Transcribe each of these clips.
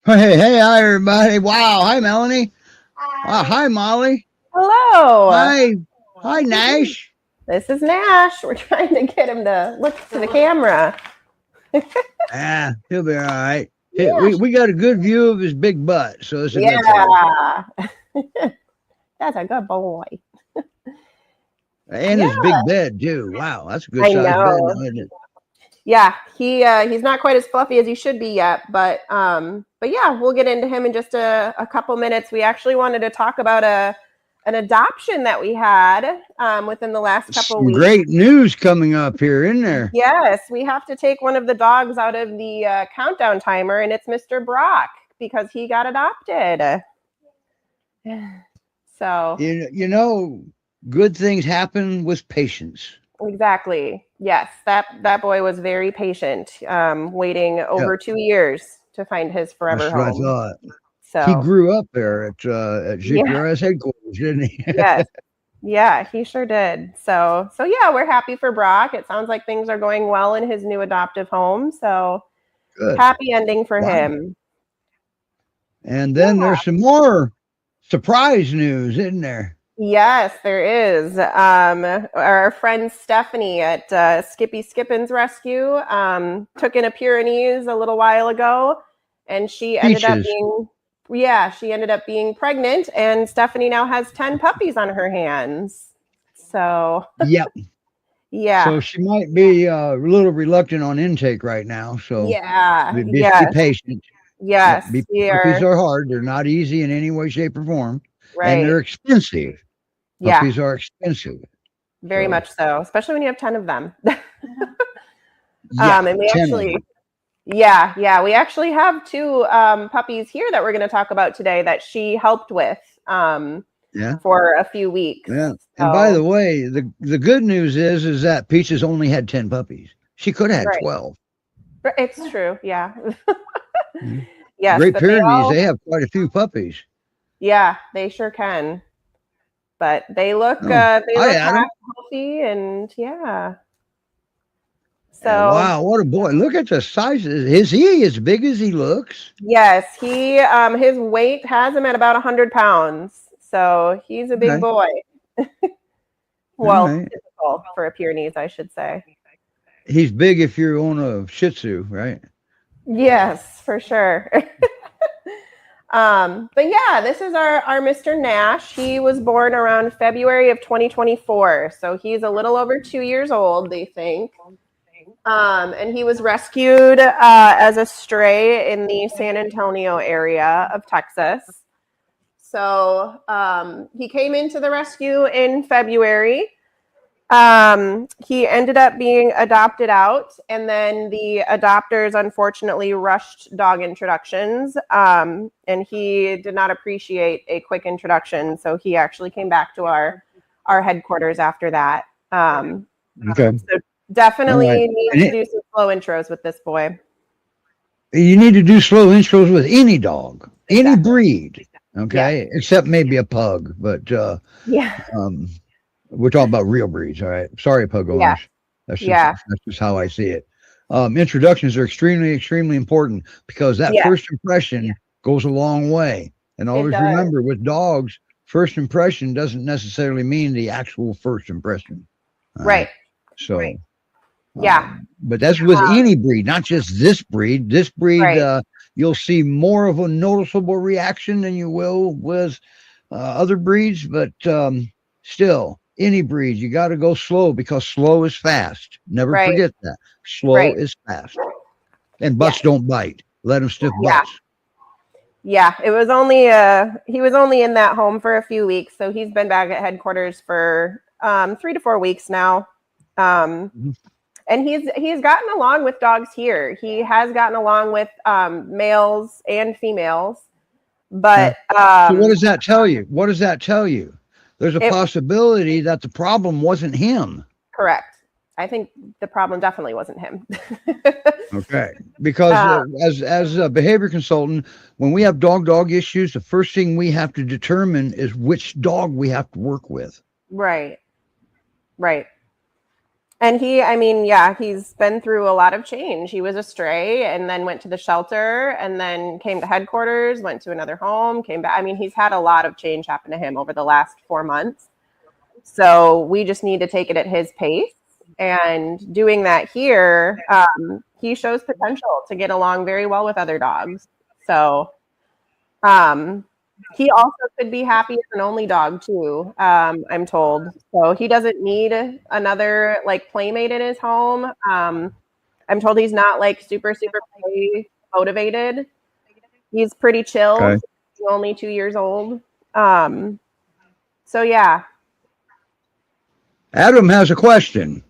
Hi, everybody. Wow. Hi, Melanie. Hi, Molly. Hello. Hi, Nash. This is Nash. We're trying to get him to look to the camera. He'll be all right. Yeah. We got a good view of his big butt, so it's a good thing. That's a good boy. And his big bed, too. Wow, that's a good size bed now, isn't it? Yeah, he's not quite as fluffy as he should be yet, but yeah, we'll get into him in just a couple minutes. We actually wanted to talk about an adoption that we had within the last couple weeks. Great news coming up here, isn't there? Yes, we have to take one of the dogs out of the countdown timer, and it's Mr. Brock because he got adopted. So you know, good things happen with patience. Exactly. Yes, that boy was very patient, waiting over 2 years to find his forever home. That's what I thought. So he grew up there at GPRS Headquarters, didn't he? Yes. Yeah, he sure did. So yeah, we're happy for Brock. It sounds like things are going well in his new adoptive home. So good. Happy ending for him. And then there's some more surprise news, isn't there? Yes, there is. Our friend Stephanie at Skippy Skippin's Rescue took in a Pyrenees a little while ago, and she ended up being pregnant, and Stephanie now has 10 puppies on her hands. So yep. Yeah. So she might be a little reluctant on intake right now. So be patient. Yes. Puppies are hard. They're not easy in any way, shape, or form. Right. And they're expensive. Yeah. Puppies are expensive. Very much so, especially when you have 10 of them. Yeah, and we actually, we actually have 2 puppies here that we're going to talk about today that she helped with for a few weeks. Yeah. And by the way, the good news is that Peaches only had 10 puppies. She could have had 12. It's true. Yeah. Yes. Great Pyrenees, they have quite a few puppies. Yeah, they sure can. But they look healthy, and So wow, what a boy! Look at the sizes. Is he as big as he looks? Yes, he his weight has him at about 100 pounds. So he's a big boy. Well, typical for a Pyrenees, I should say. He's big if you're on a Shih Tzu, right? Yes, for sure. But yeah, this is our Mr. Nash. He was born around February of 2024. So he's a little over 2 years old, they think. And he was rescued as a stray in the San Antonio area of Texas. So he came into the rescue in February. He ended up being adopted out, and then the adopters unfortunately rushed dog introductions, and he did not appreciate a quick introduction, so he actually came back to our headquarters after that. Okay. So definitely need to do some slow intros with this boy. You need to do slow intros with any dog, any breed, okay, except maybe a pug, but we're talking about real breeds, all right? Sorry, pug owners. That's just how I see it. Introductions are extremely, extremely important because that first impression goes a long way. And always remember, with dogs, first impression doesn't necessarily mean the actual first impression. Right. So, but that's with any breed, not just this breed. This breed, you'll see more of a noticeable reaction than you will with other breeds, but still, any breed, you got to go slow because slow is fast. Never forget that. Slow is fast. And butts don't bite. Let them stiff butts. Yeah, it was only he was only in that home for a few weeks, so he's been back at headquarters for 3 to 4 weeks now. And he's gotten along with dogs here. He has gotten along with males and females. But so what does that tell you? What does that tell you? There's a possibility that the problem wasn't him. Correct. I think the problem definitely wasn't him. Okay. Because as a behavior consultant, when we have dog issues, the first thing we have to determine is which dog we have to work with. Right. And he's been through a lot of change. He was a stray and then went to the shelter and then came to headquarters, went to another home, came back. I mean, he's had a lot of change happen to him over the last 4 months. So we just need to take it at his pace. And doing that here, he shows potential to get along very well with other dogs. So he also could be happy as an only dog too, I'm told. So he doesn't need another like playmate in his home. I'm told he's not like super play motivated. He's pretty chill. Okay. He's only 2 years old. So yeah. Adam has a question,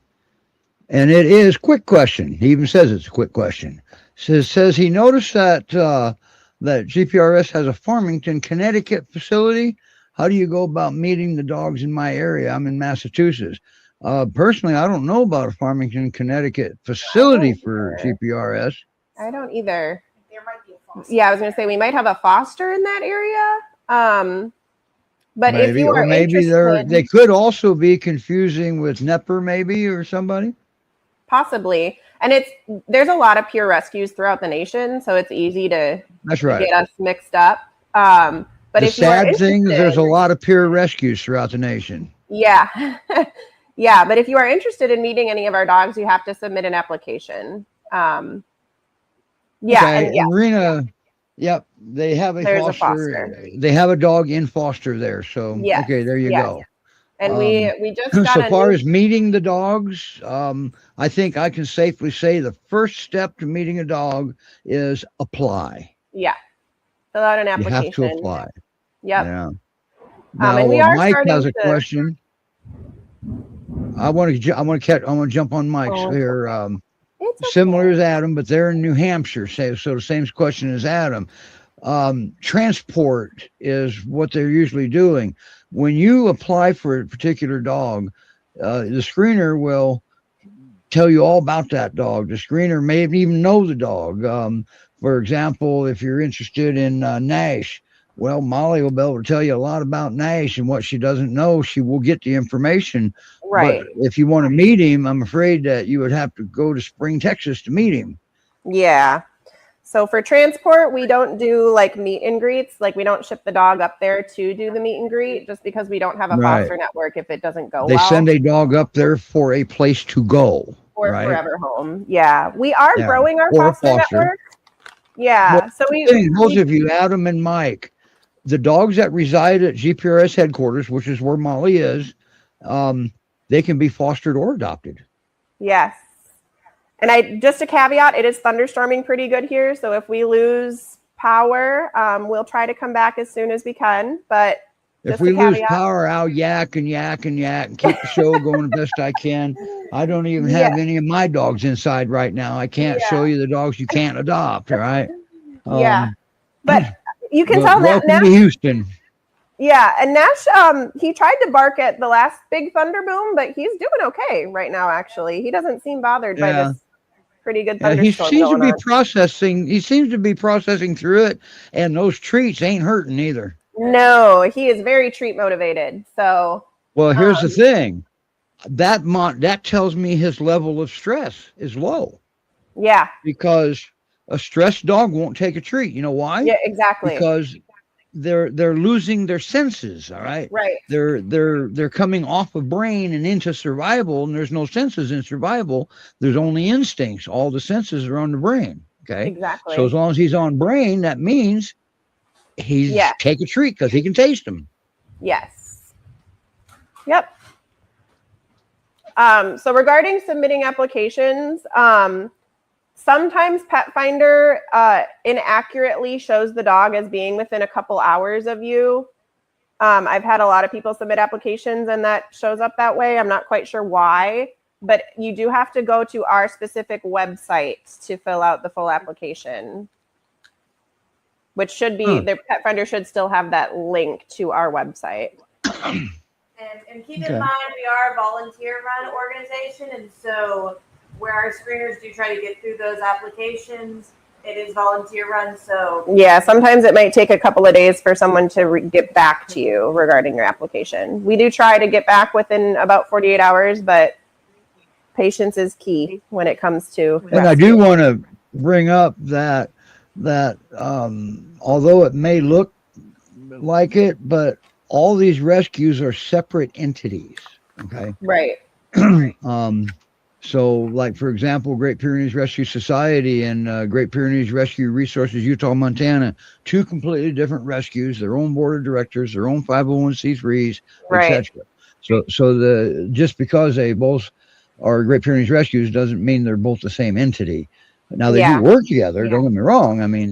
and it is a quick question. He even says it's a quick question. Says he noticed that that GPRS has a Farmington, Connecticut facility. How do you go about meeting the dogs in my area? I'm in Massachusetts. Personally, I don't know about a Farmington, Connecticut facility for GPRS. I don't either. There might be a foster. Yeah, I was going to say we might have a foster in that area. But maybe, if you are interested, they could also be confusing with Nepper, maybe, or somebody. Possibly. And there's a lot of pure rescues throughout the nation, so it's easy to get us mixed up. But the sad thing is there's a lot of pure rescues throughout the nation. Yeah. Yeah, but if you are interested in meeting any of our dogs, you have to submit an application. And Rena, yep, they have a foster. They have a dog in foster there. So, okay, there you go. And we just got so far as meeting the dogs, I think I can safely say the first step to meeting a dog is apply. Yeah. Fill out an application. You have to apply. Yep. Yeah. Now, Mike has a question. I want to jump on Mike's here. Similar as Adam, but they're in New Hampshire. So the same question as Adam. Transport is what they're usually doing. When you apply for a particular dog, the screener will tell you all about that dog. The screener may even know the dog. For example, if you're interested in Nash, well, Molly will be able to tell you a lot about Nash, and what she doesn't know, she will get the information. Right. But if you want to meet him, I'm afraid that you would have to go to Spring, Texas to meet him. Yeah. So for transport, we don't do like meet and greets. Like we don't ship the dog up there to do the meet and greet just because we don't have a foster network if it doesn't go well. They send a dog up there for a place to go. Or forever home. Yeah. We are growing our foster network. Yeah. Well, so both of you, Adam and Mike, the dogs that reside at GPRS headquarters, which is where Molly is, they can be fostered or adopted. Yes. And just a caveat, it is thunderstorming pretty good here. So if we lose power, we'll try to come back as soon as we can. But if we lose power, I'll yak and keep the show going the best I can. I don't even have any of my dogs inside right now. I can't show you the dogs you can't adopt. All right. But you can tell that Nash, Houston. Yeah, and Nash, he tried to bark at the last big thunder boom, but he's doing okay right now. Actually, he doesn't seem bothered by this pretty good thunderstorm. He seems to be processing through it, and those treats ain't hurting either. No, he is very treat motivated. So, well, here's the thing, that tells me his level of stress is low. Yeah, because a stressed dog won't take a treat. You know why? Yeah, exactly. Because they're losing their senses. All right. Right. They're coming off of brain and into survival, and there's no senses in survival. There's only instincts. All the senses are on the brain. Okay. Exactly. So as long as he's on brain, that means he's take a treat because he can taste them. Yes. Yep. So regarding submitting applications, sometimes Pet Finder inaccurately shows the dog as being within a couple hours of you. I've had a lot of people submit applications and that shows up that way. I'm not quite sure why, but you do have to go to our specific website to fill out the full application, which should be, the Pet Finder should still have that link to our website. And keep in mind, we are a volunteer-run organization, and so where our screeners do try to get through those applications, it is volunteer-run. So yeah, sometimes it might take a couple of days for someone to get back to you regarding your application. We do try to get back within about 48 hours, but Patience is key when it comes to And rescue. I do want to bring up that although it may look like it, but all these rescues are separate entities. Okay. Right. So, like, for example, Great Pyrenees Rescue Society and Great Pyrenees Rescue Resources, Utah, Montana, two completely different rescues, their own board of directors, their own 501c3s, Right. etc. So just because they both are Great Pyrenees Rescues doesn't mean they're both the same entity. Now they do work together. Don't get me wrong. I mean,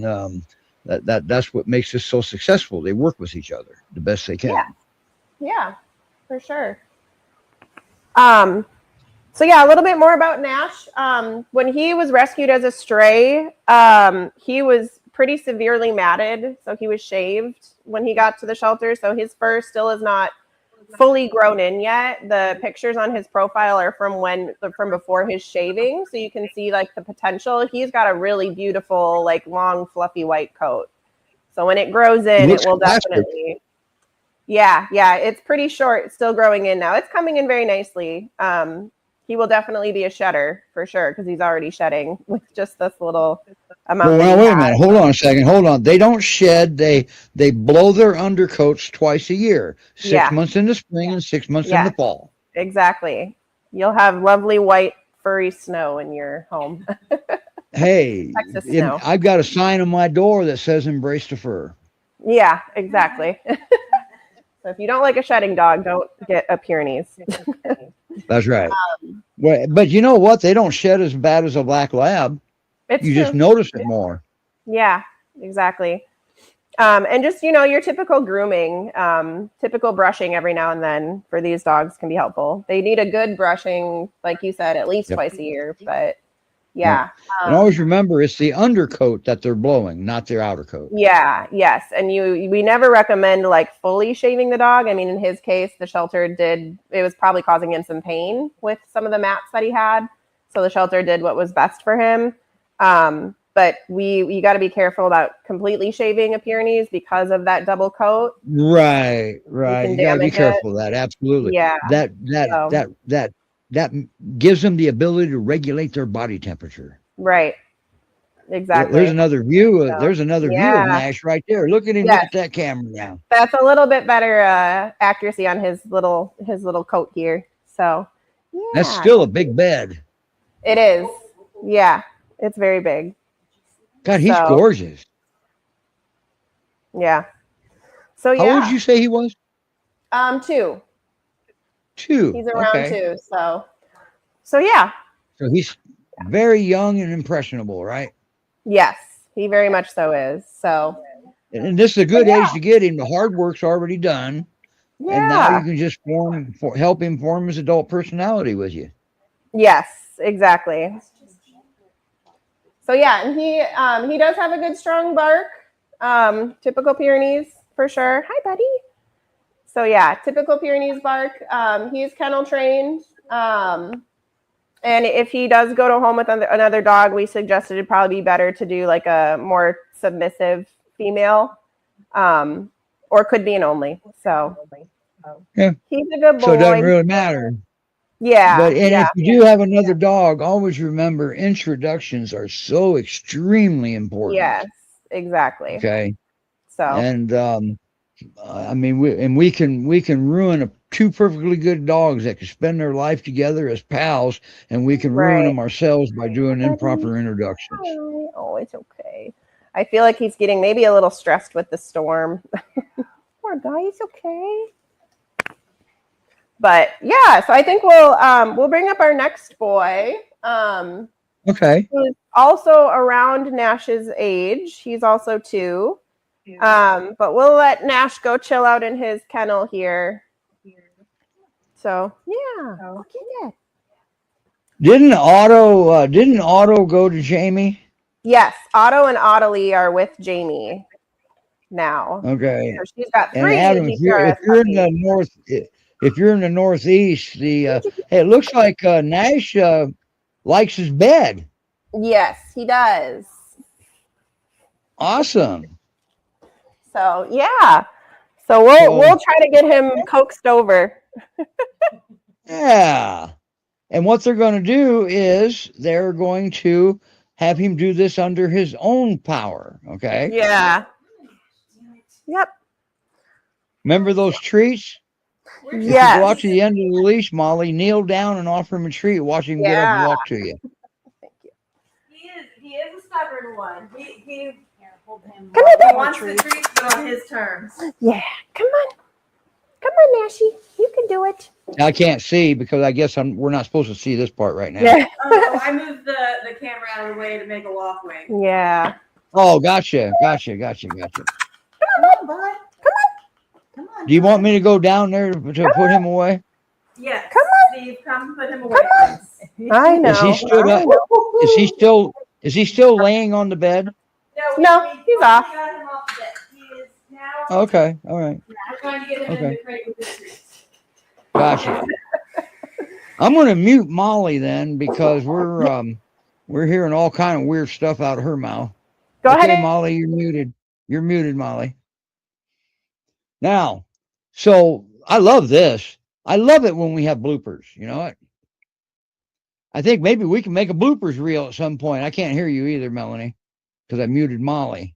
that's what makes this so successful. They work with each other the best they can. Yeah, for sure. So yeah, a little bit more about Nash. When he was rescued as a stray, he was pretty severely matted. So he was shaved when he got to the shelter. So his fur still is not fully grown in yet. The pictures on his profile are from before his shaving. So you can see like the potential. He's got a really beautiful, like long, fluffy white coat. So when it grows in, it will definitely. Yeah, it's pretty short. It's still growing in now. It's coming in very nicely. He will definitely be a shedder for sure because he's already shedding with just this little amount. Well, wait a minute. Hold on a second. Hold on. They don't shed. They blow their undercoats twice a year. 6 months in the spring and 6 months in the fall. Exactly. You'll have lovely white furry snow in your home. Hey, I've got a sign on my door that says "Embrace the fur." Yeah, exactly. So if you don't like a shedding dog, don't get a Pyrenees. That's right. But you know what? They don't shed as bad as a black lab. You just notice it more. Yeah, exactly. And just, your typical grooming, typical brushing every now and then for these dogs can be helpful. They need a good brushing, like you said, at least twice a year. But yeah. And always remember, it's the undercoat that they're blowing, not their outer coat. Yeah, yes. And we never recommend like fully shaving the dog. I mean, in his case, the shelter it was probably causing him some pain with some of the mats that he had. So the shelter did what was best for him. But you got to be careful about completely shaving a Pyrenees because of that double coat. Right. You got to be careful of that. Absolutely. Yeah. That gives them the ability to regulate their body temperature. Right. Exactly. There's another view. There's another view of Nash right there. Look at him at that camera now. That's a little bit better accuracy on his little coat here. So that's still a big bed. It is. Yeah. It's very big. God, he's gorgeous. Yeah. So how old did you say he was? 2. 2. He's around 2. So yeah. So he's very young and impressionable, right? Yes, he very much so is. So. And this is a good age to get him. The hard work's already done. Yeah. And now you can just help him form his adult personality with you. Yes, exactly. So yeah, and he does have a good strong bark. Typical Pyrenees for sure. Hi, buddy. So yeah, typical Pyrenees bark. He's kennel trained. And if he does go to home with another dog, we suggested it'd probably be better to do like a more submissive female, or could be an only. So yeah, he's a good boy. So it doesn't really matter. Yeah. But if you do have another dog, always remember introductions are so extremely important. Yes, exactly. Okay. So and I mean, we can ruin 2 perfectly good dogs that can spend their life together as pals, and we can ruin them ourselves by doing improper introductions. Oh, it's okay. I feel like he's getting maybe a little stressed with the storm. Poor guy, he's okay. But yeah, so I think we'll bring up our next boy. Okay. Who's also around Nash's age. He's also 2. But we'll let Nash go chill out in his kennel here. So yeah. Okay. Didn't Otto go to Jamie? Yes, Otto and Ottilie are with Jamie now. Okay. So she's got 3. And Adam, if you're in the Northeast, hey, it looks like Nash likes his bed. Yes, he does. Awesome. So yeah. So we'll try to get him coaxed over. Yeah. And what they're going to do is they're going to have him do this under his own power. Okay. Yeah. Yep. Remember those treats? If you go out to the end of the leash, Molly, kneel down and offer him a treat. Watch him get up and walk to you. Thank you. He is a stubborn one. He Come here, he wants the treats, but on his terms. Yeah. Come on. Come on, Nashie. You can do it. I can't see because I guess we're not supposed to see this part right now. Yeah. Oh, I moved the camera out of the way to make a walkway. Yeah. Oh, gotcha. Come on, bud. Come on. Do you want me to go down there to put him away? Yes. Come on. Steve, come put him away. Please. I know. Is he stood up? Is he still laying on the bed? No, he's off. Got him off the bed. He is now. Okay, all right. We're trying to get him in the crate with the treats. Gotcha. I'm going to mute Molly then because we're hearing all kind of weird stuff out of her mouth. Go Okay, ahead. Molly, you're muted. You're muted, Molly. Now, so I love this. I love it when we have bloopers. You know what? I think maybe we can make a bloopers reel at some point. I can't hear you either, Melanie, because I muted Molly.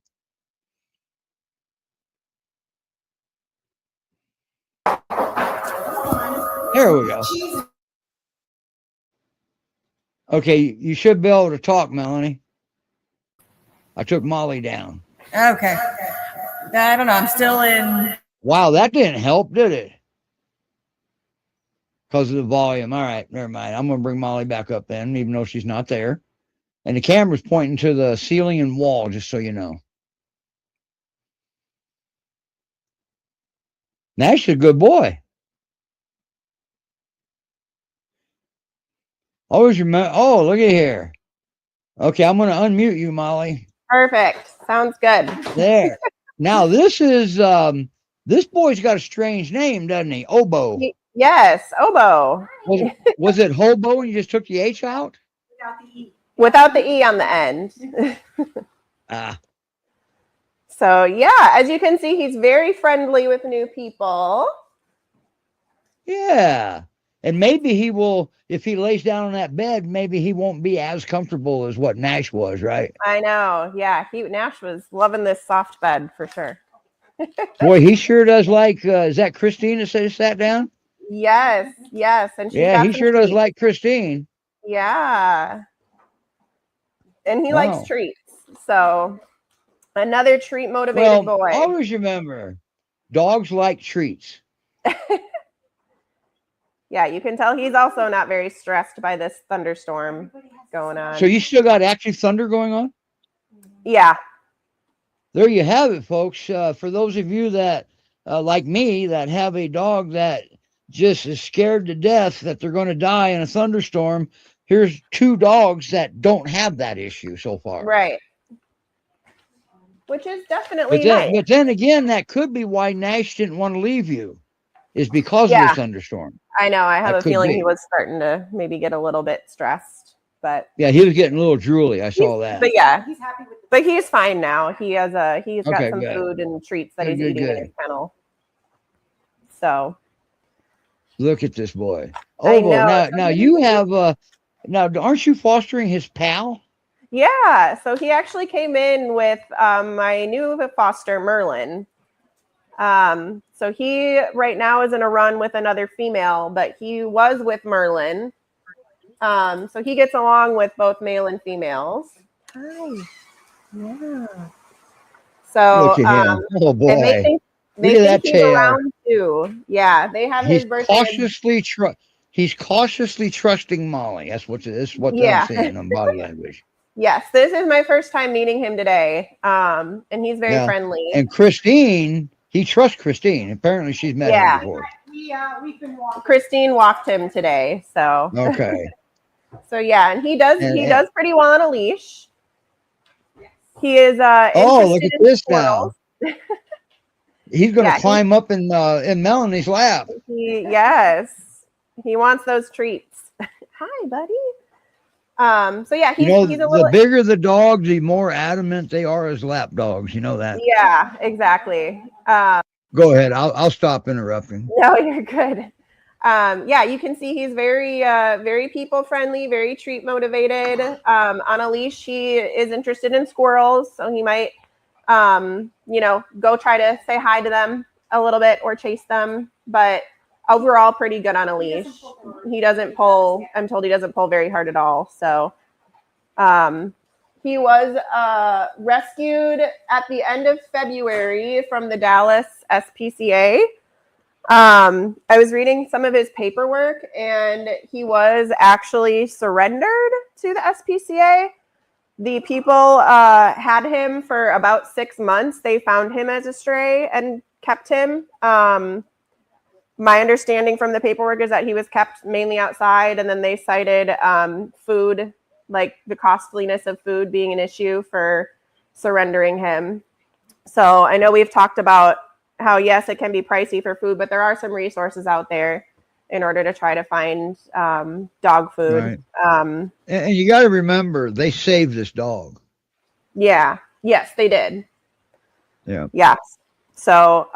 There we go. Okay, you should be able to talk, Melanie. I took Molly down. Okay. I don't know. I'm still in. Wow, that didn't help, did it? Because of the volume. All right, never mind. I'm going to bring Molly back up then, even though she's not there. And the camera's pointing to the ceiling and wall, just so you know. Nash is a good boy. Always remember. Oh, look at here. Okay, I'm going to unmute you, Molly. Perfect. Sounds good. There. Now, this is, this boy's got a strange name, doesn't he? Obo. Yes, Obo. Was it hobo and you just took the H out? Without the E on the end. So, yeah, as you can see, he's very friendly with new people. Yeah. And maybe he will, if he lays down on that bed, maybe he won't be as comfortable as what Nash was, right? I know. Yeah, Nash was loving this soft bed for sure. Boy, he sure does like, is that Christine that sat down? Yes. And yeah, he sure does like Christine. Yeah. And he likes treats. So another treat motivated boy. Always remember, dogs like treats. Yeah, you can tell he's also not very stressed by this thunderstorm going on. So you still got active thunder going on? Yeah. There you have it, folks. For those of you that, like me, that have a dog that just is scared to death that they're going to die in a thunderstorm, here's two dogs that don't have that issue so far. Right. Which is definitely nice. But then again, that could be why Nash didn't want to leave you, is because of the thunderstorm. I know. I have a feeling he was starting to maybe get a little bit stressed, but yeah, he was getting a little drooly. I saw that. But yeah, he's happy with but he's fine now. He's got some food and treats that he's eating in his kennel. So look at this boy. Oh, now you have now aren't you fostering his pal? Yeah, so he actually came in with my new foster, Merlin. So he right now is in a run with another female, but he was with Merlin. So he gets along with both male and females. Hi. Yeah. So oh boy. And they think he's around too. Yeah, they have his birthday. He's cautiously trusting Molly. That's what I'm saying on body language. Yes, this is my first time meeting him today. And he's very friendly. And Christine, he trusts Christine. Apparently she's met him before. We've been walking. Christine walked him today. So okay. So yeah, and he does pretty well on a leash. He is look at this now. He's gonna climb up in Melanie's lap. He wants those treats. Hi, buddy. So yeah, he's a little. The bigger the dog, the more adamant they are as lap dogs. You know that. Yeah, exactly. Go ahead. I'll stop interrupting. No, you're good. Yeah, you can see he's very people friendly, very treat motivated. On a leash, he is interested in squirrels, so he might, go try to say hi to them a little bit or chase them. But overall, pretty good on a leash. He doesn't pull. I'm told he doesn't pull very hard at all. So, he was rescued at the end of February from the Dallas SPCA. I was reading some of his paperwork, and he was actually surrendered to the SPCA. The people had him for about 6 months. They found him as a stray and kept him. My understanding from the paperwork is that he was kept mainly outside, and then they cited food, like the costliness of food being an issue for surrendering him. So I know we've talked about how, yes, it can be pricey for food, but there are some resources out there in order to try to find dog food. Right. And you got to remember, they saved this dog. Yeah. Yes, they did. Yeah. Yes. So,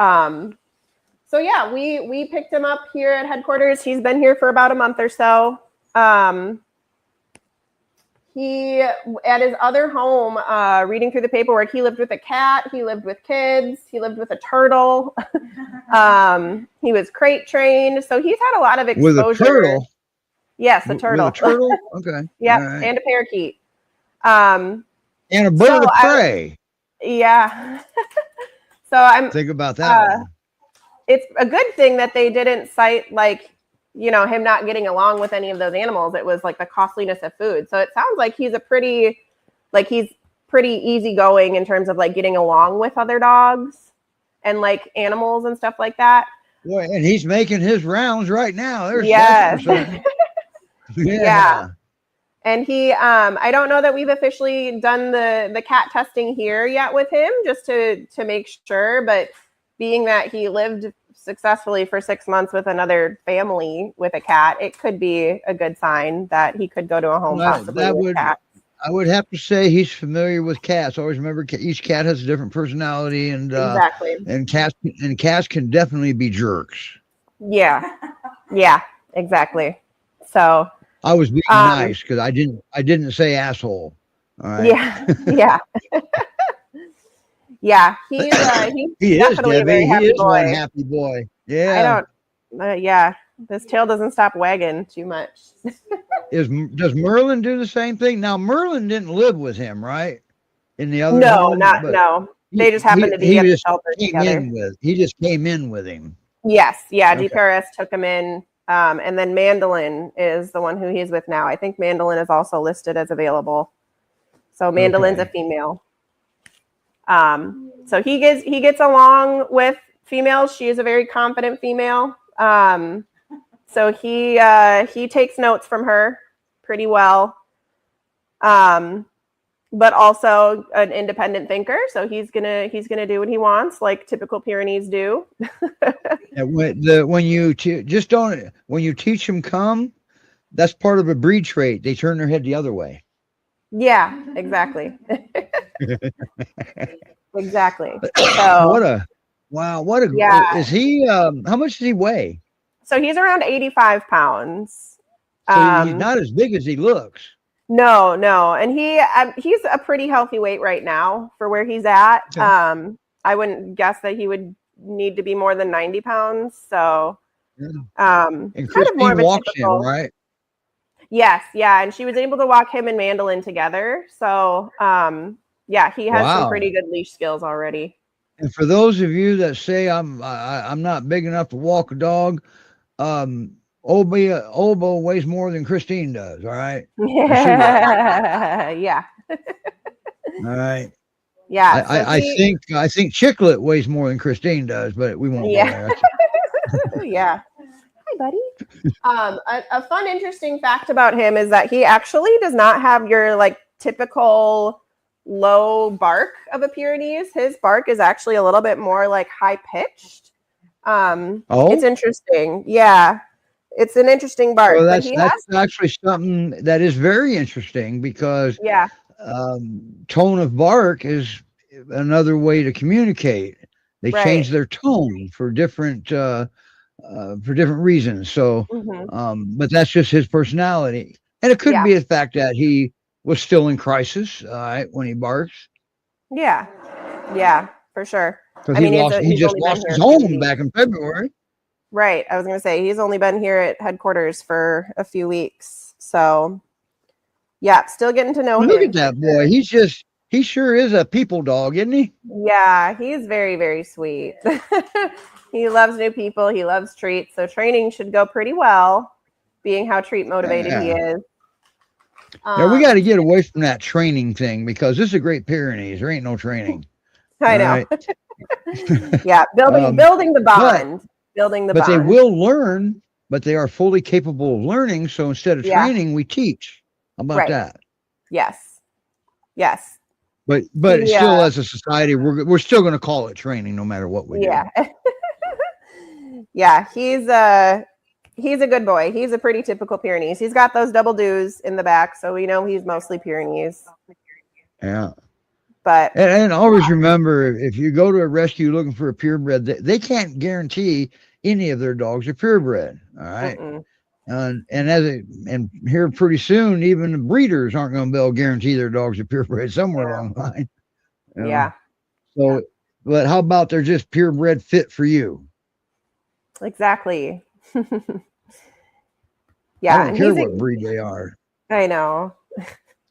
yeah, we picked him up here at headquarters. He's been here for about a month or so. He, at his other home, reading through the paperwork, he lived with a cat, he lived with kids, he lived with a turtle. He was crate trained, so he's had a lot of exposure. With a turtle? Yes, a turtle. With a turtle? Okay. Yep, right. And a parakeet. And a bird of prey. Yeah. So I'm think about that. It's a good thing that they didn't cite him not getting along with any of those animals. It was like the costliness of food. So it sounds like he's pretty easygoing in terms of like getting along with other dogs and like animals and stuff like that. Boy, and he's making his rounds right now. There's yes. Yeah. And he, I don't know that we've officially done the cat testing here yet with him, just to make sure. But being that he lived successfully for 6 months with another family with a cat, it could be a good sign that he could go to a home possibly with cats. I would have to say he's familiar with cats. Always remember, each cat has a different personality, and exactly. And cats can definitely be jerks. Yeah, exactly. So I was being nice because I didn't say asshole. All right. Yeah. Yeah, he's definitely a very happy boy. One happy boy. Yeah. This tail doesn't stop wagging too much. Does Merlin do the same thing? Now, Merlin didn't live with him, right? In the other home, no. They just happened to be at the shelter together. He just came in with him. Yes, yeah. Okay. GPRS took him in, and then Mandolin is the one who he's with now. I think Mandolin is also listed as available. So Mandolin's a female. So he gets along with females. She is a very confident female. So he takes notes from her pretty well. But also an independent thinker. So he's gonna do what he wants, like typical Pyrenees do. When you teach them come, that's part of a breed trait. They turn their head the other way. Yeah, exactly. Exactly. So is he how much does he weigh? So he's around 85 pounds. So he's not as big as he looks. No, and he's a pretty healthy weight right now for where he's at. Okay. I wouldn't guess that he would need to be more than 90 pounds. So and kind Christine of more of a walks typical, him, right? Yes, yeah, and she was able to walk him and Mandolin together. So he has some pretty good leash skills already. And for those of you that say I'm not big enough to walk a dog, Obo weighs more than Christine does. All right. Yeah. All right. Yeah. I think Chicklet weighs more than Christine does, but we won't. Yeah. Yeah. Hi, buddy. A fun, interesting fact about him is that he actually does not have your like typical low bark of a Pyrenees. His bark is actually a little bit more like high pitched. It's interesting. Yeah. It's an interesting bark. Well, that's actually something that is very interesting because tone of bark is another way to communicate. They change their tone for different for different reasons. So, but that's just his personality, and it could be the fact that he was still in crisis, all right, when he barks. Yeah, yeah, for sure. Because he just lost his home back in February. Right. I was going to say he's only been here at headquarters for a few weeks. So, yeah, still getting to know him. Look at that boy. He sure is a people dog, isn't he? Yeah, he's very, very sweet. He loves new people. He loves treats. So training should go pretty well, being how treat motivated he is. Yeah, we got to get away from that training thing because this is a Great Pyrenees. There ain't no training. I know. Right? Yeah, building the bond. But they will learn, but they are fully capable of learning. So instead of training, we teach. How about that? Yes. But still, as a society, we're still going to call it training, no matter what we do. Yeah, he's a good boy. He's a pretty typical Pyrenees. He's got those double dews in the back, so we know he's mostly Pyrenees. Yeah. But and always remember, if you go to a rescue looking for a purebred, they can't guarantee any of their dogs are purebred. All right. And here pretty soon, even the breeders aren't going to be able to guarantee their dogs are purebred somewhere along the line. Yeah. So, but how about they're just purebred fit for you? Exactly. Yeah. I don't care what breed they are. I know.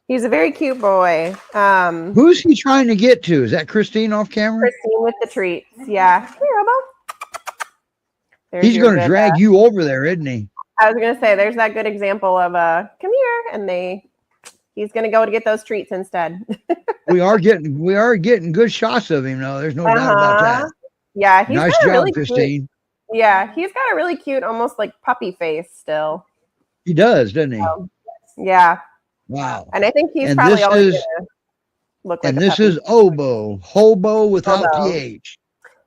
He's a very cute boy. Who's he trying to get to? Is that Christine off camera? Christine with the treats. Yeah. Here, Obo. He's going to drag you over there, isn't he? I was going to say, there's that good example of come here, and he's going to go to get those treats instead. we are getting good shots of him, though. There's no doubt about that. Yeah, he's nice got job, really Christine. Cute, yeah, he's got a really cute, almost like puppy face still. He does, doesn't he? Yeah. Wow. And I think he's probably always going to look like. And this is Obo, hobo without the H.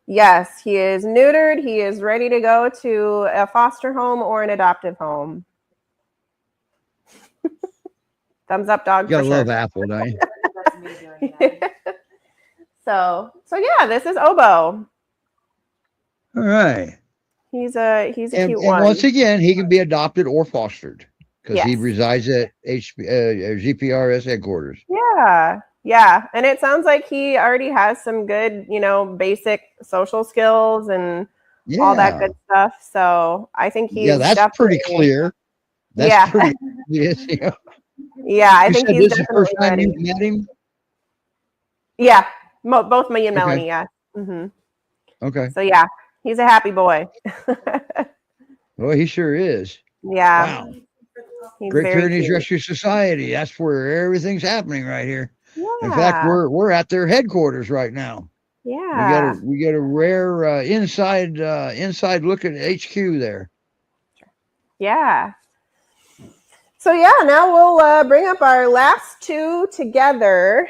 Yes, he is neutered. He is ready to go to a foster home or an adoptive home. Thumbs up, dog. You gotta love Apple, don't you? So yeah, this is Obo. All right. He's a cute and one. Once again, he can be adopted or fostered because he resides at GPRS Headquarters. Yeah. And it sounds like he already has some good, basic social skills and all that good stuff. So I think he's that's pretty clear. That's pretty obvious. Yeah, I think he's this is the first time you met him. Yeah, both me and Melanie. Yeah. Mm-hmm. Okay. So yeah, he's a happy boy. Well, he sure is. Yeah. Wow. Great Pyrenees Rescue Society. That's where everything's happening right here. Yeah. In fact, we're at their headquarters right now. Yeah. We get a rare inside look at HQ there. Yeah. So now we'll bring up our last two together.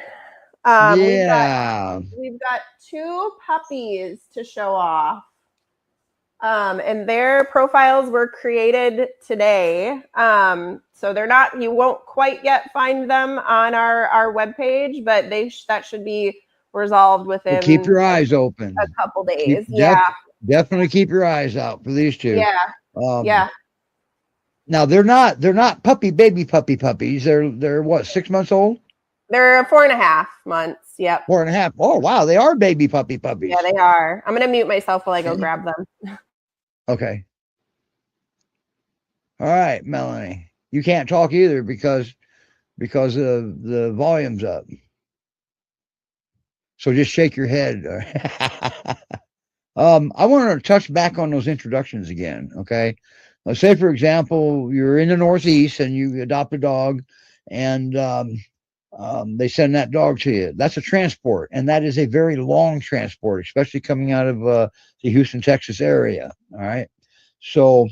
We've got 2 puppies to show off. And their profiles were created today. So you won't quite yet find them on our webpage, but that should be resolved within. Keep your eyes open. A couple days. Definitely keep your eyes out for these 2. Yeah. Now they're not baby puppies. They're what, 6 months old? They're 4.5 months. Yep. 4.5. Oh wow, they are baby puppies. Yeah, they are. I'm gonna mute myself while I go grab them. Okay. All right, Melanie. You can't talk either because the volume's up. So just shake your head. I want to touch back on those introductions again. Okay. Let's say, for example, you're in the Northeast and you adopt a dog and they send that dog to you. That's a transport. And that is a very long transport, especially coming out of the Houston, Texas area. All right. So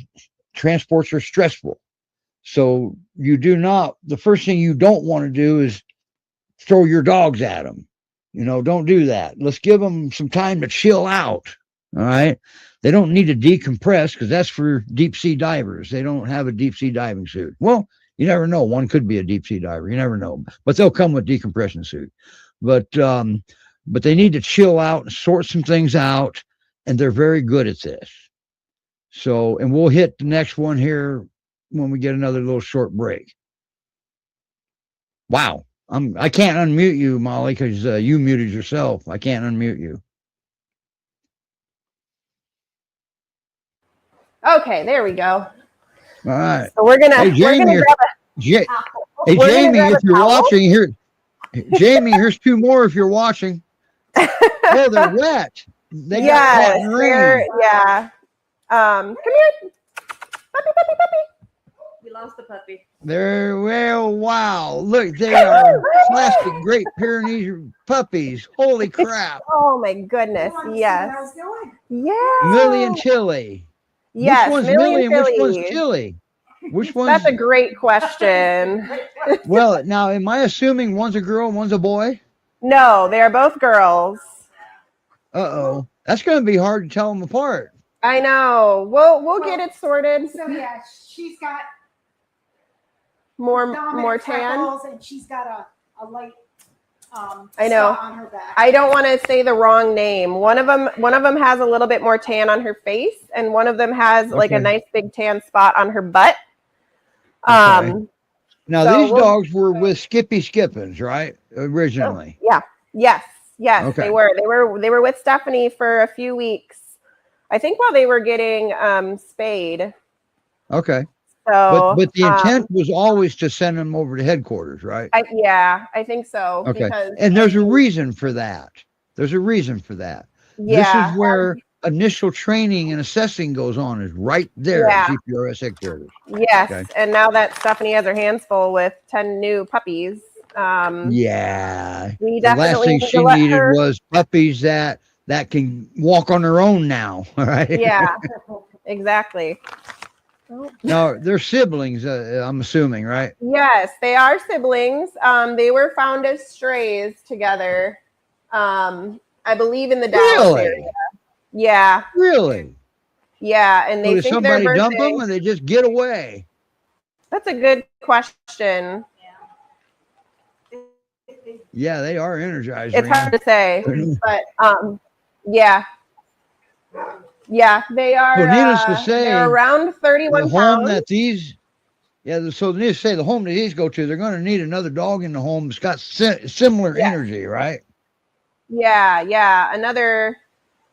transports are stressful. So the first thing you don't want to do is throw your dogs at them. Don't do that. Let's give them some time to chill out. All right. They don't need to decompress because that's for deep sea divers. They don't have a deep sea diving suit. Well, you never know. One could be a deep sea diver. You never know, but they'll come with decompression suit. But they need to chill out and sort some things out. And they're very good at this. So, and we'll hit the next one here when we get another little short break. Wow. I can't unmute you, Molly, because you muted yourself. I can't unmute you. Okay, there we go. All right. So we're gonna Hey, Jamie, Jamie, if you're watching here, Jamie, here's two more if you're watching. Oh, they're wet. They got caught in rain. Yeah. Come here. Puppy. We lost the puppy. They're, well, wow. Look, they are plastic Great Pyrenees puppies. Holy crap. Oh my goodness. Yes. Yeah. Millie and Tillie. Yes. Which one's Millie and which one's Tillie? Which one's... That's a great question. Well, now, am I assuming one's a girl and one's a boy? No, they are both girls. Uh-oh. That's going to be hard to tell them apart. I know. We'll get it sorted. So yeah, she's got more tan. freckles, and she's got a light I know. spot on her back. I don't want to say the wrong name. One of them has a little bit more tan on her face, and one of them has like a nice big tan spot on her butt. Okay. Now so these dogs were with Skippy Skippins, right? Originally. Yeah. Yes. Okay. They were with Stephanie for a few weeks. I think while they were getting spayed. Okay. So, but the intent was always to send them over to headquarters, right? I think so. Okay. Because, and there's a reason for that. There's a reason for that. Yeah. This is where initial training and assessing goes on, is right there at GPRS Headquarters. Yes. Okay. And now that Stephanie has her hands full with 10 new puppies. Yeah. We the last thing she needed her... was puppies that can walk on their own now. Right? Yeah. Exactly. Now, they're siblings, I'm assuming, right? Yes, they are siblings. They were found as strays together, I believe, in the Dallas area. Yeah. Really? Yeah, and they so think somebody their dump them and they just get away? That's a good question. Yeah, they are energized. It's hard to say, but yeah. Yeah, they are. Well, needless to say, they're around 31 the home pounds. that these, so needless to say, the home that these go to, they're going to need another dog in the home that's got similar energy, right? Yeah. Another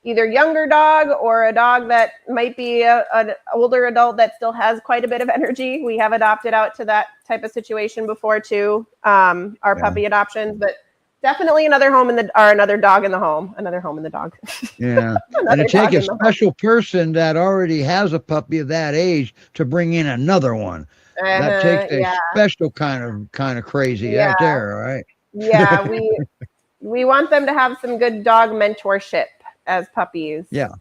either younger dog or a dog that might be an older adult that still has quite a bit of energy. We have adopted out to that type of situation before too, our puppy adoptions, but definitely another dog in the home. Another home in the dog. Yeah. And to take a special person that already has a puppy of that age to bring in another one. That takes a special kind of crazy out there, right? Yeah, we want them to have some good dog mentorship as puppies. Yeah.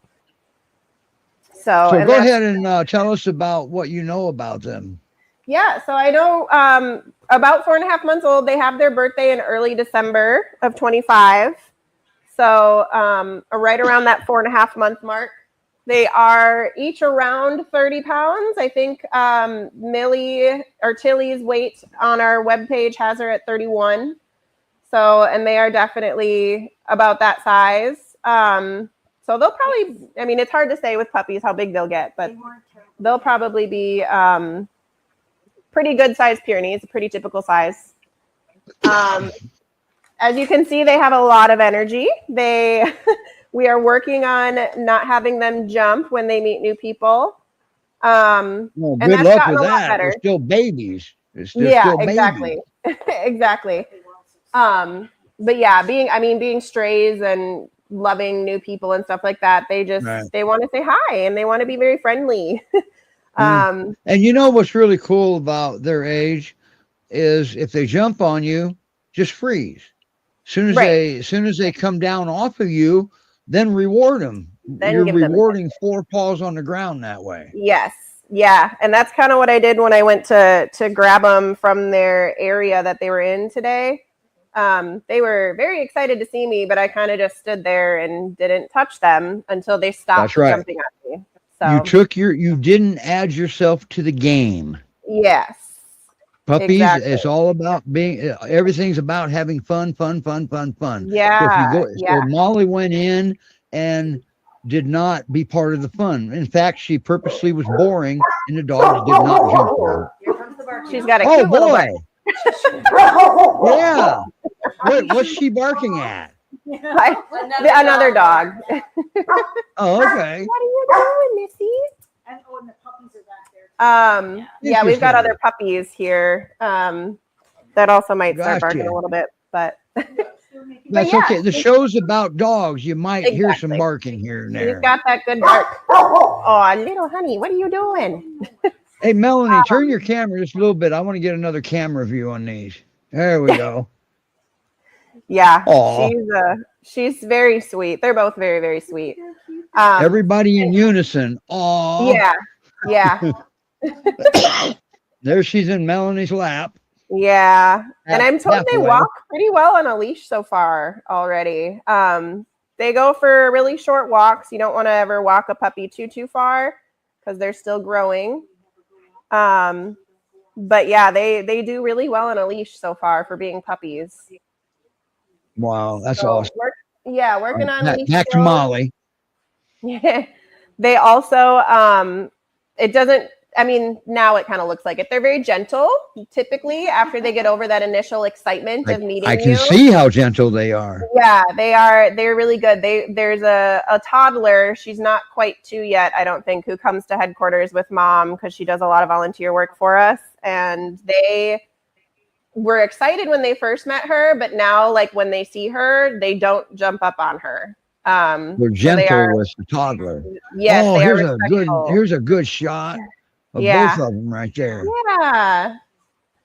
So go ahead and tell us about what you know about them. Yeah, so I know about 4.5 months old. They have their birthday in early December of 25. So right around that 4.5 month mark. They are each around 30 pounds. I think Millie or Tillie's weight on our webpage has her at 31. So, and they are definitely about that size. So they'll probably, I mean, it's hard to say with puppies how big they'll get, but they'll probably be pretty good size Pyrenees, a pretty typical size. As you can see, they have a lot of energy. We are working on not having them jump when they meet new people. Well, good luck with that. They're still babies. Exactly. Exactly. But yeah, being strays and loving new people and stuff like that, they want to say hi and they want to be very friendly. And you know what's really cool about their age is if they jump on you, just freeze. Soon as they come down off of you, then reward them. You're rewarding 4 paws on the ground that way. Yes. Yeah. And that's kind of what I did when I went to grab them from their area that they were in today. They were very excited to see me, but I kind of just stood there and didn't touch them until they stopped jumping at me. So you didn't add yourself to the game. Yes. Puppies, it's all about everything's about having fun. Yeah. So Molly went in and did not be part of the fun. In fact, she purposely was boring, and the dogs did not jump her. Here comes the barking. She's got a Oh cute little boy! bark. Yeah. What's she barking at? Another dog. Oh, okay. What are you doing, Missy? And the puppies are back there. Yeah, we've got Interesting. other puppies here. That also might start barking Gotcha. a little bit, but That's yeah. okay. The show's about dogs. You might hear some Exactly. barking here and there. she's got that good bark. Oh, little honey, what are you doing? Hey, Melanie, turn your camera just a little bit. I want to get another camera view on these. There we go. Yeah, Aw. she's very sweet. They're both very, very sweet. Everybody in unison. Oh, Yeah. there she's in Melanie's lap. Yeah. And I'm told they Halfway. walk pretty well on a leash so far already. They go for really short walks. You don't want to ever walk a puppy too far because they're still growing. But yeah, they do really well on a leash so far for being puppies. Wow, that's So awesome. working on leash Back to skills. Molly. They also it doesn't, I mean, now it kind of looks like it. They're very gentle typically after they get over that initial excitement of meeting I can you. see how gentle they are. Yeah, they're really good. There's a toddler, she's not quite 2 yet, I don't think, who comes to headquarters with mom because she does a lot of volunteer work for us, and they were excited when they first met her, but now like when they see her, they don't jump up on her. They're gentle with the toddler. Yes, Oh, they are here's respectful. a good shot of Yeah. both of them right there. Yeah.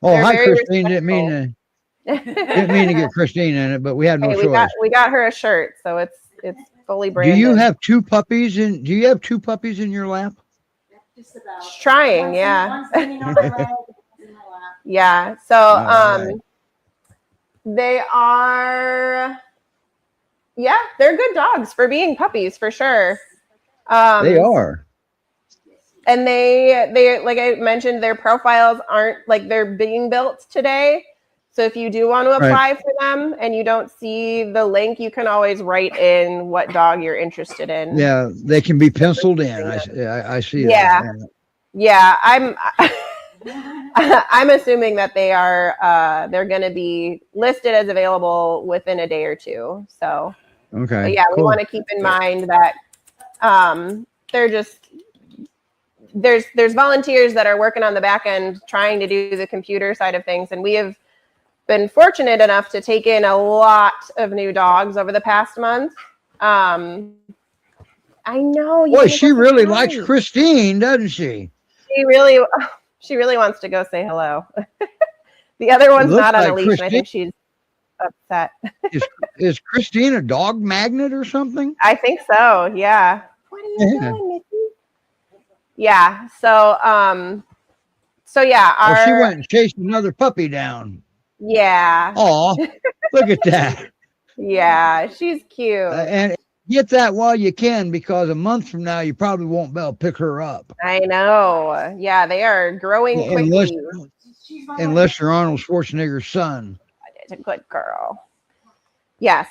Oh, They're hi, very Christine. Didn't mean to get Christine in it, but we had no Hey, choice. we got her a shirt, so it's fully branded. Do you have two puppies in your lap? Just about. She's trying, yeah. One's leaning on my leg, one's in my lap. Yeah. So right. they are, yeah, they're good dogs for being puppies for sure. They are. And they like I mentioned, their profiles aren't like they're being built today. So if you do want to apply for them and you don't see the link, you can always write in what dog you're interested in. Yeah, they can be penciled in. I see Yeah. that. Yeah, I'm assuming that they're going to be listed as available within a day or two. So, Okay. but yeah, we cool. want to keep in mind that they're just there's volunteers that are working on the back end trying to do the computer side of things, and we have been fortunate enough to take in a lot of new dogs over the past month. I know. Boy, she really likes Christine, doesn't she? She really wants to go say hello. The other one's looks not on like a leash, and I think she's upset. Is Christine a dog magnet or something? I think so. Yeah. What are you doing, Missy? Yeah. So yeah. She went and chased another puppy down. Yeah. Aw, look at that. Yeah, she's cute. And get that while you can, because a month from now you probably won't be able to pick her up. I know. Yeah, they are growing quickly. Unless you're Arnold Schwarzenegger's son. It's a good girl. Yes.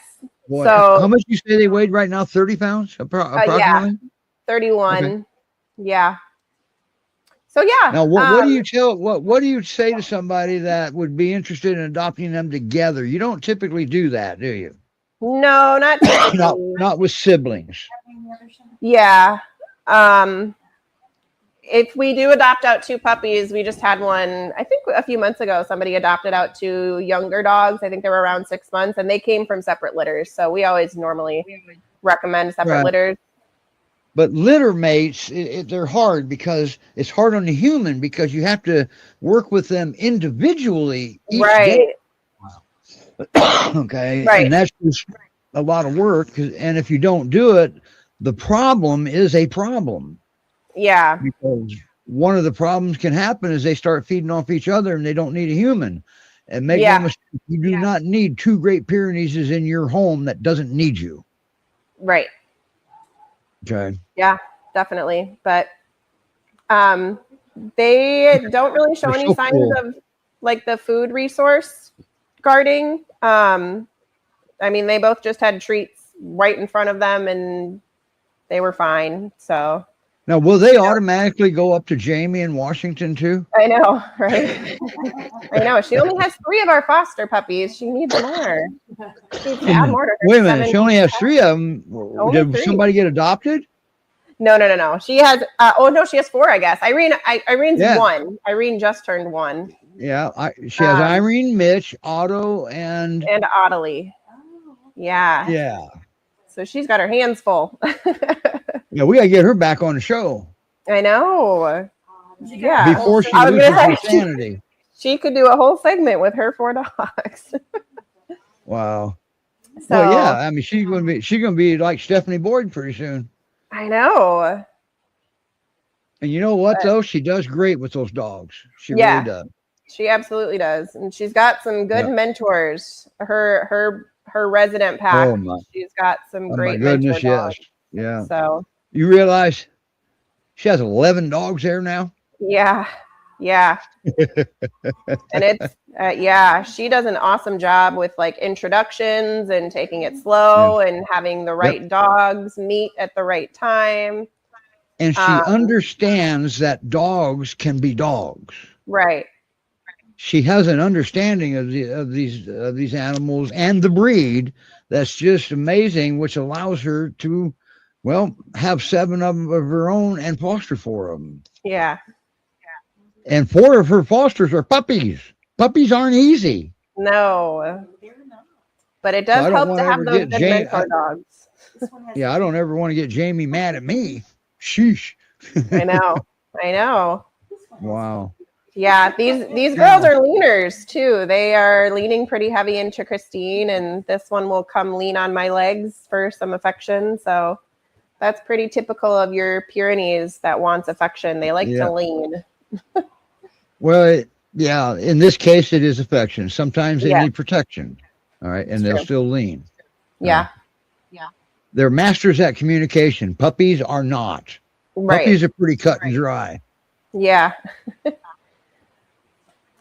Boy, So how much you say they weighed right now? 30 pounds approximately? Yeah, 31. Okay. Yeah. So yeah. Now, what do you say to somebody that would be interested in adopting them together? You don't typically do that, do you? No, not typically. not with siblings. Yeah. If we do adopt out 2 puppies, we just had one, I think a few months ago, somebody adopted out 2 younger dogs. I think they were around 6 months, and they came from separate litters. So we always normally recommend separate litters. But litter mates, they're hard because it's hard on the human because you have to work with them individually each day. Okay. Right. And that's just a lot of work. And if you don't do it, the problem is a problem. Yeah. Because one of the problems can happen is they start feeding off each other and they don't need a human. And make no mistake, you do not need 2 Great Pyrenees in your home that doesn't need you. Right. Okay. Yeah, definitely. But they don't really show any signs of like the food resource guarding. I mean, they both just had treats right in front of them, and they were fine. So now, will they automatically go up to Jamie in Washington too? I know, right? I know. She only has 3 of our foster puppies. She needs more. She needs to add more to her Wait a minute, 7. she only has 3 of them. Only Did 3. somebody get adopted? No. She has. Oh no, she has 4. I guess. Irene's Yeah. 1. Irene just turned 1. Yeah, she has Irene, Mitch, Otto, and Ottilie. Yeah. yeah. So she's got her hands full. Yeah, we gotta get her back on the show. I know. Yeah. Before she I was loses gonna her say, sanity. She could do a whole segment with her 4 dogs. Wow. So Well, yeah. I mean, she's gonna be like Stephanie Boyd pretty soon. I know. And you know what though? She does great with those dogs. She Yeah. really does. She absolutely does, and she's got some good mentors. Her resident pack. Oh my! She's got some Oh great my goodness! mentor dogs. Yes. Yeah. So You realize she has 11 dogs there now? yeah. And it's she does an awesome job with like introductions and taking it slow and having the right dogs meet at the right time. And she understands that dogs can be dogs. Right. She has an understanding of these animals and the breed that's just amazing, which allows her to, well, have 7 of them of her own and foster 4 of them. Yeah. And 4 of her fosters are puppies. Puppies aren't easy. No. They're not. But it does I don't help wanna to have ever those get good mentor dogs. This one has Yeah, I don't ever want to get Jamie mad at me. Sheesh. I know. this one has Wow. Yeah, these girls are leaners too. They are leaning pretty heavy into Christine, and this one will come lean on my legs for some affection. So that's pretty typical of your Pyrenees that wants affection. They like to lean. Well, yeah, in this case, it is affection. Sometimes they need protection. All right. And they'll still lean. Yeah. They're masters at communication. Puppies are not. Right. Puppies are pretty cut and dry. Yeah.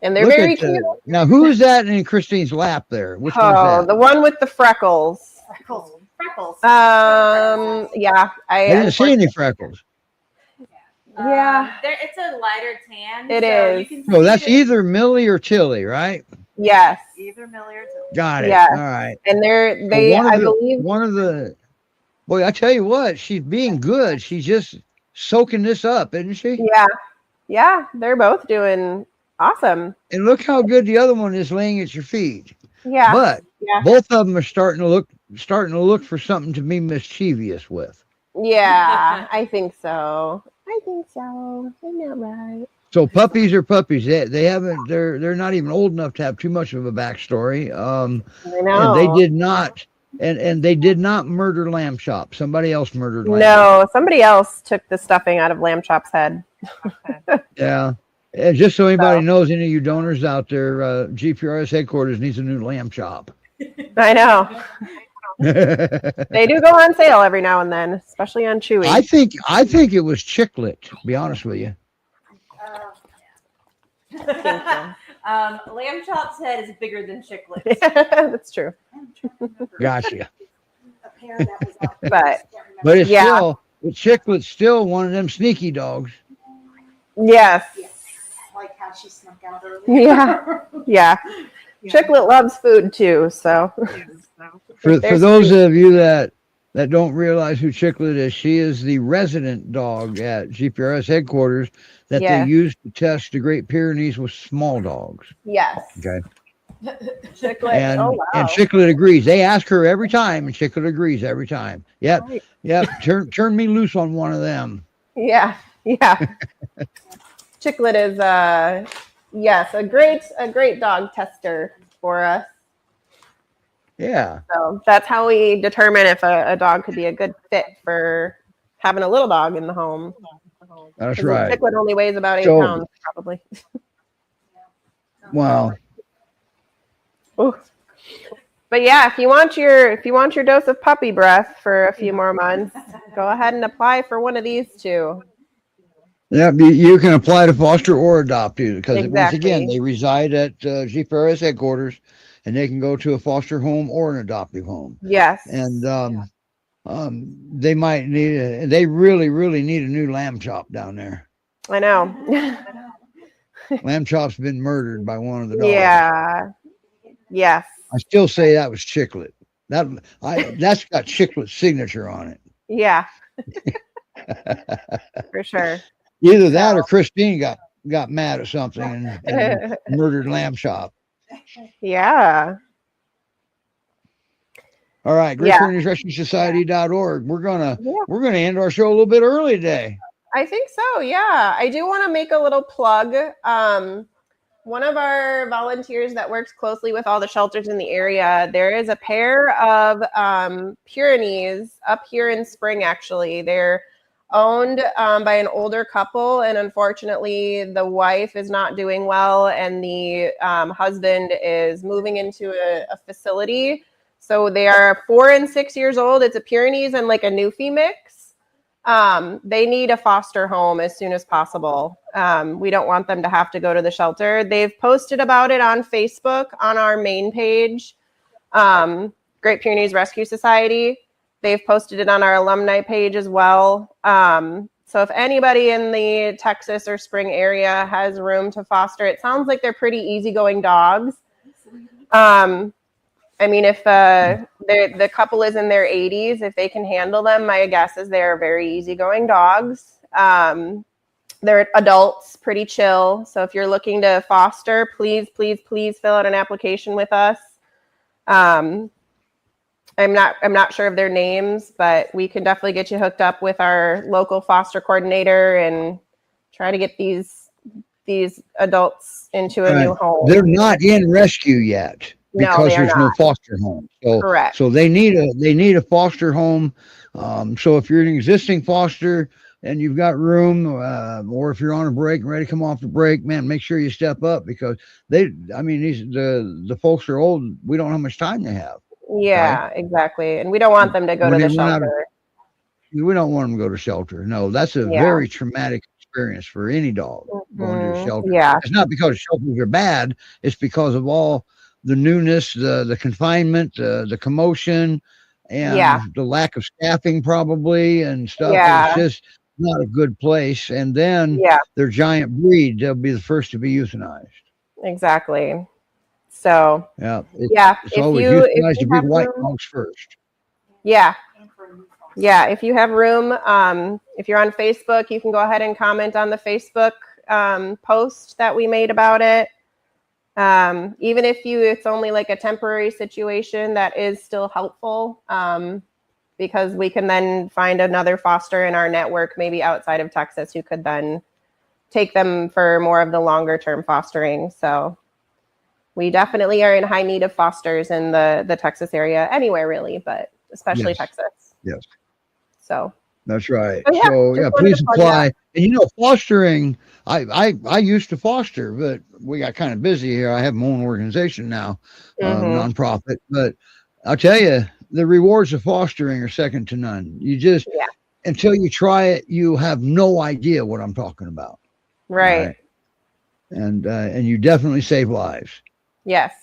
And they're Look very at cute. now, who is that in Christine's lap there? Which one's that? The one with the freckles. Freckles. Yeah. I didn't see any freckles. Yeah. It's a lighter tan. It so is. You can So see that's it either Millie or Tillie, right? Yes. either Millie or Tillie. Got it. Yes. All right. And One of the boy, I tell you what, she's being good. She's just soaking this up, isn't she? Yeah. They're both doing awesome. And look how good the other one is laying at your feet. Yeah. But Yeah. both of them are starting to look for something to be mischievous with. Yeah, I think so. Isn't that right? So puppies are puppies. They're not even old enough to have too much of a backstory. I know. And they did not and they did not murder Lamb Chop. Somebody else murdered Lamb. No, somebody else took the stuffing out of Lamb Chop's head. Yeah. And just so anybody knows, any of you donors out there, GPRS Headquarters needs a new Lamb Chop. I know. They do go on sale every now and then, especially on Chewy. I think it was Chicklet, to be honest with you. Lamb Chop's head is bigger than Chicklet's. That's true. Gotcha. a pair that was out there. But- I just can't remember. But it's Yeah. still, Chicklet's still one of them sneaky dogs. Yes. Yes. Like how she snuck out earlier. Yeah. Chicklet loves food too, so For There's those of you that don't realize who Chicklet is, she is the resident dog at GPRS Headquarters that Yeah. they use to test the Great Pyrenees with small dogs. yes. Okay. Chicklet. And oh wow. and Chicklet agrees. They ask her every time, and Chicklet agrees every time. Yep. Right. Yep. Turn me loose on one of them. Yeah. Chicklet is yes, a great dog tester for us. Yeah. So that's how we determine if a dog could be a good fit for having a little dog in the home. That's 'Cause right. Chicklet only weighs about 8 So- pounds, probably. Wow. Ooh. But yeah, if you want your dose of puppy breath for a few more months, go ahead and apply for one of these two. Yeah, you can apply to foster or adopt too, because once Exactly. again, they reside at GPRS Headquarters, and they can go to a foster home or an adoptive home. Yes. And they might need. They really, really need a new lamb chop down there. I know. Lamb chop's been murdered by one of the dogs. Yeah. Yes. I still say that was Chicklet. That's got Chicklet's signature on it. Yeah. For sure. Either that or Christine got mad at something and murdered lamb chop. Yeah. All right, GreatPyreneesRescueSociety.org. We're gonna end our show a little bit early today. I think so. Yeah. I do want to make a little plug. One of our volunteers that works closely with all the shelters in the area, there is a pair of Pyrenees up here in Spring, actually. They're owned by an older couple, and unfortunately, the wife is not doing well, and the husband is moving into a facility. So they are 4 and 6 years old. It's a Pyrenees and like a Newfie mix. They need a foster home as soon as possible. We don't want them to have to go to the shelter. They've posted about it on Facebook on our main page, Great Pyrenees Rescue Society. They've posted it on our alumni page as well. So if anybody in the Texas or Spring area has room to foster, it sounds like they're pretty easygoing dogs. I mean, if the couple is in their 80s, if they can handle them, my guess is they're very easygoing dogs. They're adults, pretty chill. So if you're looking to foster, please, please, please fill out an application with us. I'm not sure of their names, but we can definitely get you hooked up with our local foster coordinator and try to get these adults into a new home. They're not in rescue yet. Because there's no foster home. So, correct. So they need a foster home. So if you're an existing foster and you've got room, or if you're on a break and ready to come off the break, man, make sure you step up because the folks are old. We don't know how much time they have. Yeah, right? Exactly. And we don't want them to go to the shelter. We don't want them to go to shelter. No, that's a very traumatic experience for any dog going to the shelter. Yeah. It's not because shelters are bad. It's because of all the newness, the confinement, the commotion, and the lack of staffing probably and stuff. Yeah. It's just not a good place. And then their giant breed, they'll be the first to be euthanized. Exactly. So it's always euthanize the big white dogs first. Yeah. Yeah. If you have room, if you're on Facebook, you can go ahead and comment on the Facebook post that we made about it. Even if it's only like a temporary situation, that is still helpful, because we can then find another foster in our network, maybe outside of Texas, who could then take them for more of the longer term fostering. So we definitely are in high need of fosters in the Texas area, anywhere really, but especially Texas. Yes. So that's right. So please apply. And fostering, I used to foster, but we got kind of busy here. I have my own organization now, nonprofit. But I'll tell you, the rewards of fostering are second to none. You just, until you try it, you have no idea what I'm talking about. Right. And you definitely save lives. Yes,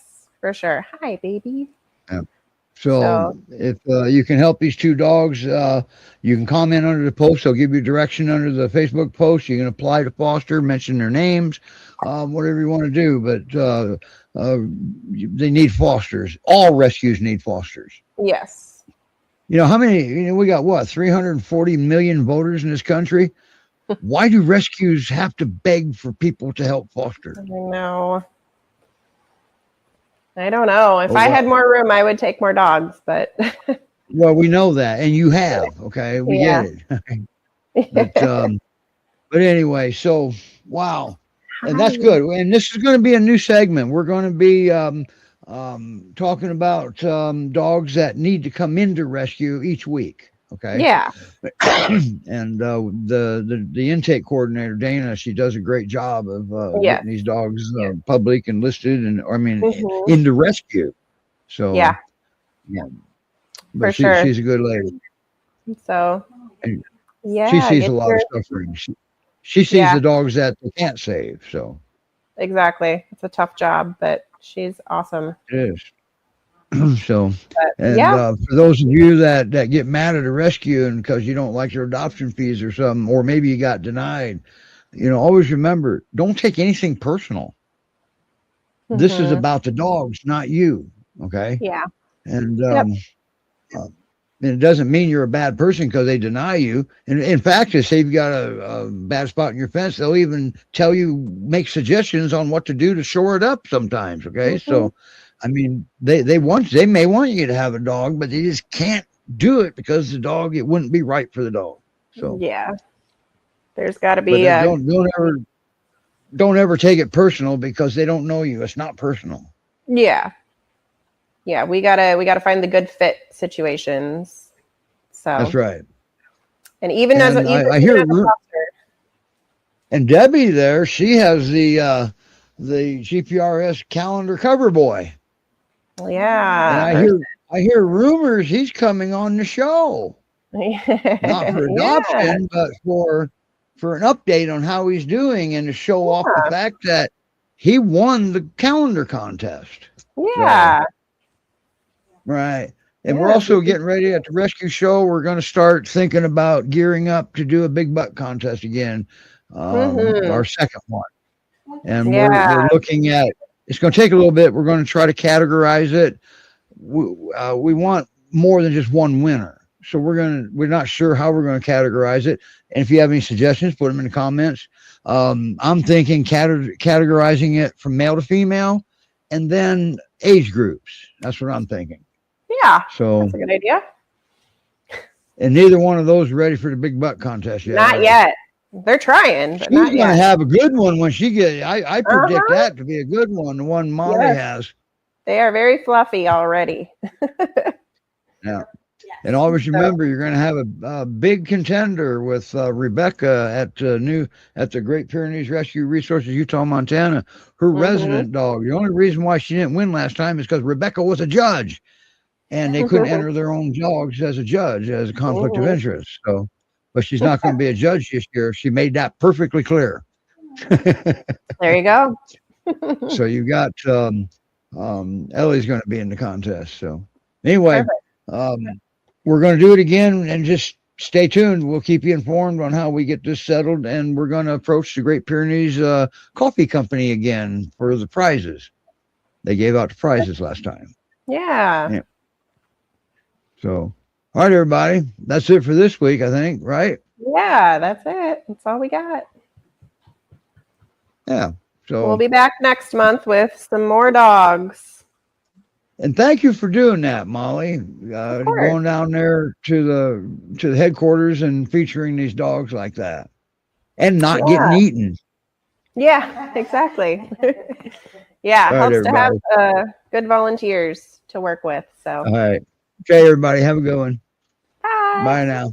for sure. Hi, baby. Yeah. So if you can help these two dogs, you can comment under the post. They'll give you direction under the Facebook post. You can apply to foster, mention their names, whatever you want to do. But they need fosters. All rescues need fosters. Yes. How many, we got 340 million voters in this country. Why do rescues have to beg for people to help foster? I know. I don't know. If I had more room, I would take more dogs, but. Well, we know that, and you have, okay? We get it. But anyway, so, wow. And that's good. And this is going to be a new segment. We're going to be talking about dogs that need to come into rescue each week. Okay. Yeah. And the intake coordinator, Dana, she does a great job of getting these dogs public and listed and into rescue. So but she's a good lady. So she sees a lot of suffering. She sees the dogs that they can't save. So exactly, it's a tough job, but she's awesome. It is. So, But, and yeah. for those of you that get mad at a rescue and because you don't like your adoption fees or something, or maybe you got denied, always remember, don't take anything personal. This is Mhm. about the dogs, not you. Okay. Yeah. And Yep. it doesn't mean you're a bad person because they deny you. And in fact, if you've got a bad spot in your fence, they'll even tell you, make suggestions on what to do to shore it up sometimes. Okay. Mhm. So, I mean, they may want you to have a dog, but they just can't do it because the dog, it wouldn't be right for the dog. So, yeah. There's got to but be don't ever take it personal because they don't know you. It's not personal. yeah. Yeah, we gotta find the good fit situations. So That's right. And even And I hear, as a foster, and Debbie there, she has the GPRS calendar cover boy. yeah. And I hear rumors he's coming on the show. Not for adoption, but for an update on how he's doing and to show off the fact that he won the calendar contest. Yeah. So, right. And we're also getting ready at the rescue show. We're going to start thinking about gearing up to do a big buck contest again, our second one. And we're looking at, it's going to take a little bit. We're going to try to categorize it. We want more than just one winner. So we're not sure how we're going to categorize it. And if you have any suggestions, put them in the comments. I'm thinking categorizing it from male to female and then age groups. That's what I'm thinking. Yeah. So that's a good idea. And neither one of those are ready for the big buck contest yet. Not yet. They're trying, but she's not yet. Gonna have a good one when she gets. I predict that to be a good one. The one Molly has. They are very fluffy already. Yeah. And always remember, you're going to have a big contender with Rebecca at the Great Pyrenees Rescue Resources, Utah, Montana. Her resident dog. The only reason why she didn't win last time is because Rebecca was a judge, and they couldn't enter their own dogs as a judge as a conflict of interest. So, but she's not going to be a judge this year. She made that perfectly clear. There you go. So you got Ellie's going to be in the contest. So anyway. We're going to do it again and just stay tuned. We'll keep you informed on how we get this settled. And we're going to approach the Great Pyrenees Coffee Company again for the prizes. They gave out the prizes last time. Yeah. So, all right, everybody. That's it for this week, I think, right? Yeah, that's it. That's all we got. Yeah. So we'll be back next month with some more dogs. And thank you for doing that, Molly. Going down there to the headquarters and featuring these dogs like that, and not getting eaten. Yeah, exactly. Yeah, all helps right, to have good volunteers to work with. So, all right, okay, everybody, have a good one. Bye. Bye now.